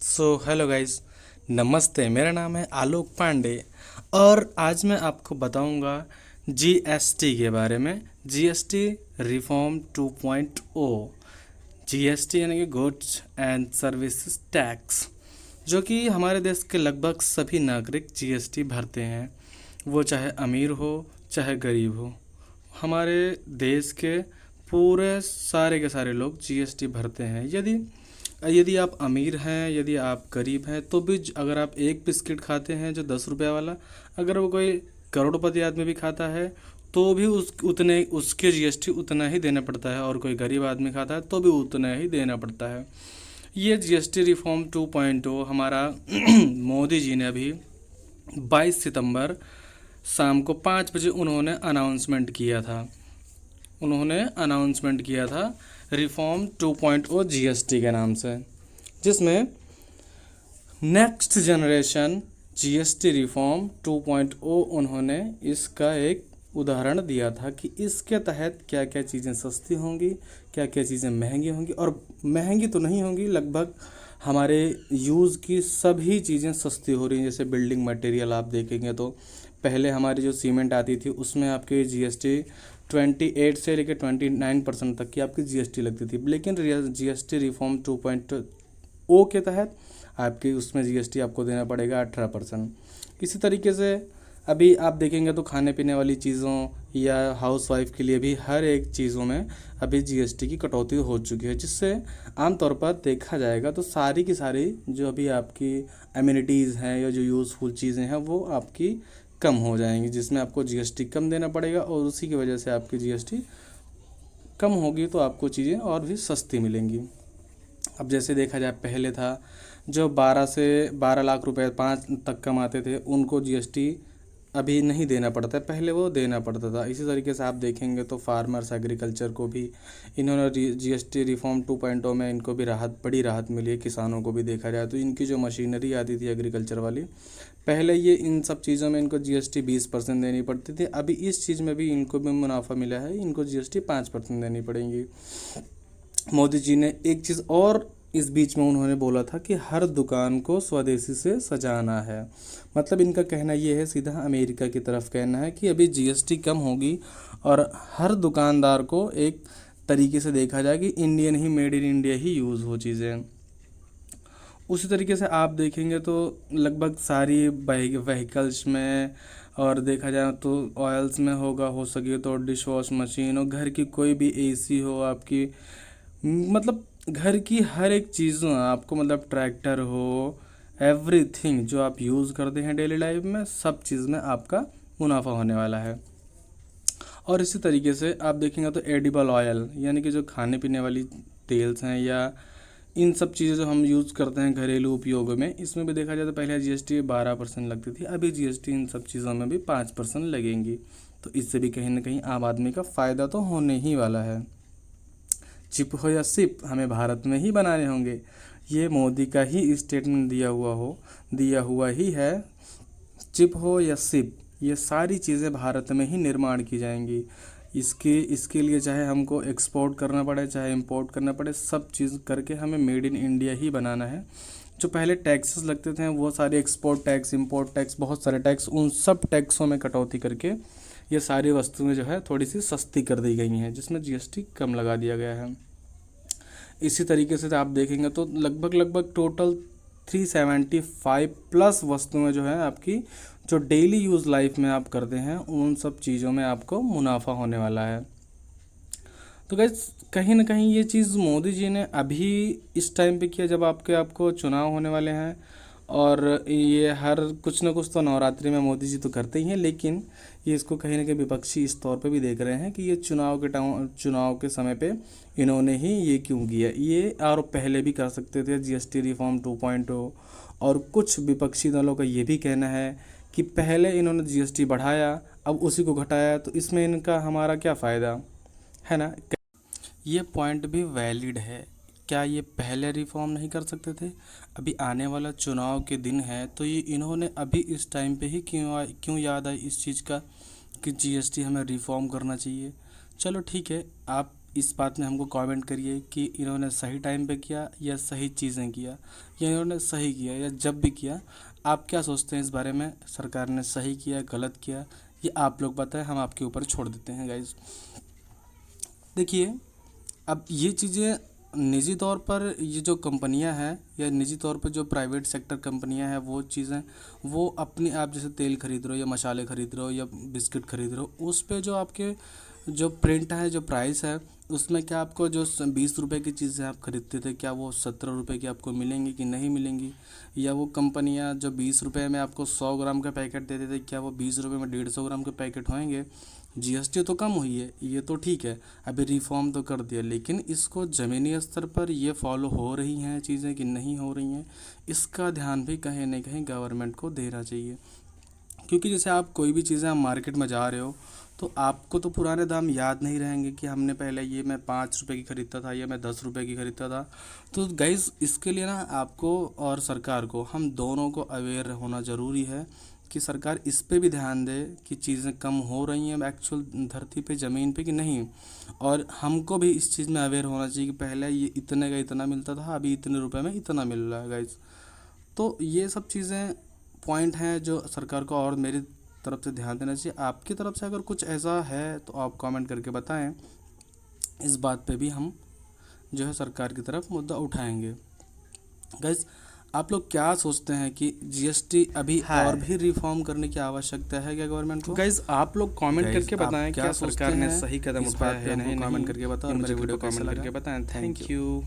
Hello guys. नमस्ते, मेरा नाम है आलोक पांडे और आज मैं आपको बताऊंगा जीएसटी के बारे में। GST reform 2.0। जीएसटी यानी कि गुड्स एंड सर्विसेज टैक्स, जो कि हमारे देश के लगभग सभी नागरिक जीएसटी भरते हैं, वो चाहे अमीर हो चाहे गरीब हो। हमारे देश के पूरे सारे के सारे लोग जीएसटी भरते हैं। यदि यदि आप अमीर हैं, यदि आप गरीब हैं, तो भी अगर आप एक बिस्किट खाते हैं जो 10 रुपये वाला, अगर वो कोई करोड़पति आदमी भी खाता है तो भी उसके जीएसटी उतना ही देना पड़ता है, और कोई गरीब आदमी खाता है तो भी उतना ही देना पड़ता है। ये जीएसटी रिफॉर्म 2.0 हमारा मोदी जी ने अभी 22 सितंबर शाम को 5 बजे उन्होंने अनाउंसमेंट किया था रिफॉर्म 2.0 जीएसटी के नाम से, जिसमें नेक्स्ट जनरेशन जीएसटी रिफॉर्म 2.0 उन्होंने इसका एक उदाहरण दिया था कि इसके तहत क्या क्या चीज़ें सस्ती होंगी, क्या क्या चीज़ें महंगी होंगी। और महंगी तो नहीं होंगी, लगभग हमारे यूज़ की सभी चीज़ें सस्ती हो रही हैं। जैसे बिल्डिंग मटेरियल आप देखेंगे तो पहले हमारी जो सीमेंट आती थी उसमें आपके जीएसटी 28 से लेकर 29% तक की आपकी जीएसटी लगती थी, लेकिन जीएसटी रिफॉर्म 2.0 के तहत आपकी उसमें जीएसटी आपको देना पड़ेगा 18%। इसी तरीके से अभी आप देखेंगे तो खाने पीने वाली चीज़ों या हाउसवाइफ के लिए भी हर एक चीज़ों में अभी जीएसटी की कटौती हो चुकी है, जिससे आमतौर पर देखा जाएगा तो सारी की सारी जो अभी आपकी एमिनिटीज़ हैं या जो यूज़फुल चीज़ें हैं वो आपकी कम हो जाएंगी, जिसमें आपको जीएसटी कम देना पड़ेगा, और उसी की वजह से आपकी जीएसटी कम होगी तो आपको चीज़ें और भी सस्ती मिलेंगी। अब जैसे देखा जाए, पहले था जो 12 लाख रुपए 5 तक कमाते थे उनको जीएसटी अभी नहीं देना पड़ता है, पहले वो देना पड़ता था। इसी तरीके से आप देखेंगे तो फार्मर्स एग्रीकल्चर को भी इन्होंने जीएसटी रिफॉर्म 2.0 में इनको भी बड़ी राहत मिली है। किसानों को भी देखा जाए तो इनकी जो मशीनरी आती थी एग्रीकल्चर वाली, पहले ये इन सब चीज़ों में इनको जीएसटी 20% देनी पड़ती थी। अभी इस चीज़ में भी इनको भी मुनाफा मिला है, इनको जीएसटी 5% देनी पड़ेगी। मोदी जी ने एक चीज़ और इस बीच में उन्होंने बोला था कि हर दुकान को स्वदेशी से सजाना है। मतलब इनका कहना ये है, सीधा अमेरिका की तरफ कहना है कि अभी जीएसटी कम होगी और हर दुकानदार को एक तरीके से देखा जाए कि Indian he, made in India he use हो चीज़ें। उसी तरीके से आप देखेंगे तो लगभग सारी व्हीकल्स में, और देखा जाए तो ऑयल्स में होगा, हो सके तो डिश वॉश मशीन, और घर की कोई भी एसी हो आपकी, मतलब घर की हर एक चीज़ आपको, मतलब ट्रैक्टर हो, एवरीथिंग जो आप यूज़ करते हैं डेली लाइफ में, सब चीज़ में आपका मुनाफा होने वाला है। और इसी तरीके से आप देखेंगे तो एडिबल ऑयल यानी कि जो खाने पीने वाली तेल्स हैं या इन सब चीज़ें जो हम यूज़ करते हैं घरेलू उपयोग में, इसमें भी देखा जाए तो पहले जीएसटी 12% लगती थी, अभी जीएसटी इन सब चीज़ों में भी 5% लगेंगी। तो इससे भी कहीं ना कहीं आम आदमी का फ़ायदा तो होने ही वाला है। चिप हो या सिप, हमें भारत में ही बनाने होंगे, ये मोदी का ही स्टेटमेंट दिया हुआ ही है। चिप हो या सिप, ये सारी चीज़ें भारत में ही निर्माण की जाएंगी। इसके लिए चाहे हमको एक्सपोर्ट करना पड़े चाहे इंपोर्ट करना पड़े, सब चीज़ करके हमें मेड इन इंडिया ही बनाना है। जो पहले टैक्सेस लगते थे वो सारे एक्सपोर्ट टैक्स, इंपोर्ट टैक्स, बहुत सारे टैक्स, उन सब टैक्सों में कटौती करके ये सारी वस्तुएं जो है थोड़ी सी सस्ती कर दी गई हैं, जिसमें जीएसटी कम लगा दिया गया है। इसी तरीके से आप देखेंगे तो लगभग टोटल 375 प्लस वस्तुएं जो है आपकी, जो डेली यूज़ लाइफ में आप करते हैं, उन सब चीज़ों में आपको मुनाफा होने वाला है। तो गाइस, कहीं ना कहीं ये चीज़ मोदी जी ने अभी इस टाइम पे किया जब आपको चुनाव होने वाले हैं, और ये हर कुछ ना कुछ तो नवरात्रि में मोदी जी तो करते ही हैं, लेकिन ये इसको कहीं ना कहीं विपक्षी इस तौर पे भी देख रहे हैं कि ये चुनाव के समय पे इन्होंने ही ये क्यों किया। ये और पहले भी कर सकते थे जीएसटी रिफॉर्म 2.0। और कुछ विपक्षी दलों का ये भी कहना है कि पहले इन्होंने जीएसटी बढ़ाया, अब उसी को घटाया, तो इसमें इनका हमारा क्या फ़ायदा है ना। ये पॉइंट भी वैलिड है। क्या ये पहले रिफॉर्म नहीं कर सकते थे? अभी आने वाला चुनाव के दिन है, तो ये इन्होंने अभी इस टाइम पे ही क्यों याद आई इस चीज़ का कि जीएसटी हमें रिफॉर्म करना चाहिए। चलो ठीक है, आप इस बात में हमको कमेंट करिए कि इन्होंने सही टाइम पे किया या सही चीज़ें किया, या इन्होंने सही किया या जब भी किया। आप क्या सोचते हैं इस बारे में, सरकार ने सही किया गलत किया, ये आप लोग बताएं, हम आपके ऊपर छोड़ देते हैं गाइज। देखिए, अब ये चीज़ें निजी तौर पर ये जो कंपनियां हैं या निजी तौर पर जो प्राइवेट सेक्टर कंपनियां हैं, वो चीज़ें वो अपनी, आप जैसे तेल खरीद रहे हो या मसाले खरीद रहे हो या बिस्किट खरीद रहे हो, उस पे जो आपके जो प्रिंट है, जो प्राइस है, उसमें क्या आपको जो 20 रुपए की चीज़ें आप खरीदते थे, क्या वो 17 रुपए की आपको मिलेंगी कि नहीं मिलेंगी? या वो कंपनियां जो 20 रुपए में आपको 100 ग्राम का पैकेट देते थे, क्या वो 20 रुपए में 150 ग्राम के पैकेट होंगे? जीएसटी तो कम हुई है, ये तो ठीक है, अभी रिफॉर्म तो कर दिया, लेकिन इसको ज़मीनी स्तर पर ये फॉलो हो रही हैं चीज़ें कि नहीं हो रही हैं, इसका ध्यान भी कहीं ना कहीं गवर्नमेंट को देना चाहिए। क्योंकि जैसे आप कोई भी चीज़ें, आप मार्केट में जा रहे हो तो आपको तो पुराने दाम याद नहीं रहेंगे कि हमने पहले ये मैं 5 रुपए की ख़रीदता था या मैं 10 रुपए की ख़रीदता था। तो गाइज़, इसके लिए ना आपको और सरकार को, हम दोनों को अवेयर होना ज़रूरी है कि सरकार इस पे भी ध्यान दे कि चीज़ें कम हो रही हैं एक्चुअल धरती पे, ज़मीन पे कि नहीं। और हमको भी इस चीज़ में अवेयर होना चाहिए कि पहले ये इतने का इतना मिलता था, अभी इतने रुपए में इतना मिल रहा है गाइज़। तो ये सब चीज़ें पॉइंट हैं जो सरकार को और मेरी तरफ से ध्यान देना चाहिए। आपकी तरफ से अगर कुछ ऐसा है तो आप कमेंट करके बताएं, इस बात पे भी हम जो है सरकार की तरफ मुद्दा उठाएंगे। गाइस, आप लोग क्या सोचते हैं कि जीएसटी अभी और भी रिफॉर्म करने की आवश्यकता है क्या गवर्नमेंट को? गाइस, आप लोग कमेंट करके बताएं क्या सरकार ने सही कदम उठाया है, नहीं? कमेंट करके बताओ और मेरे वीडियो को कमेंट करके बताएं। Thank you.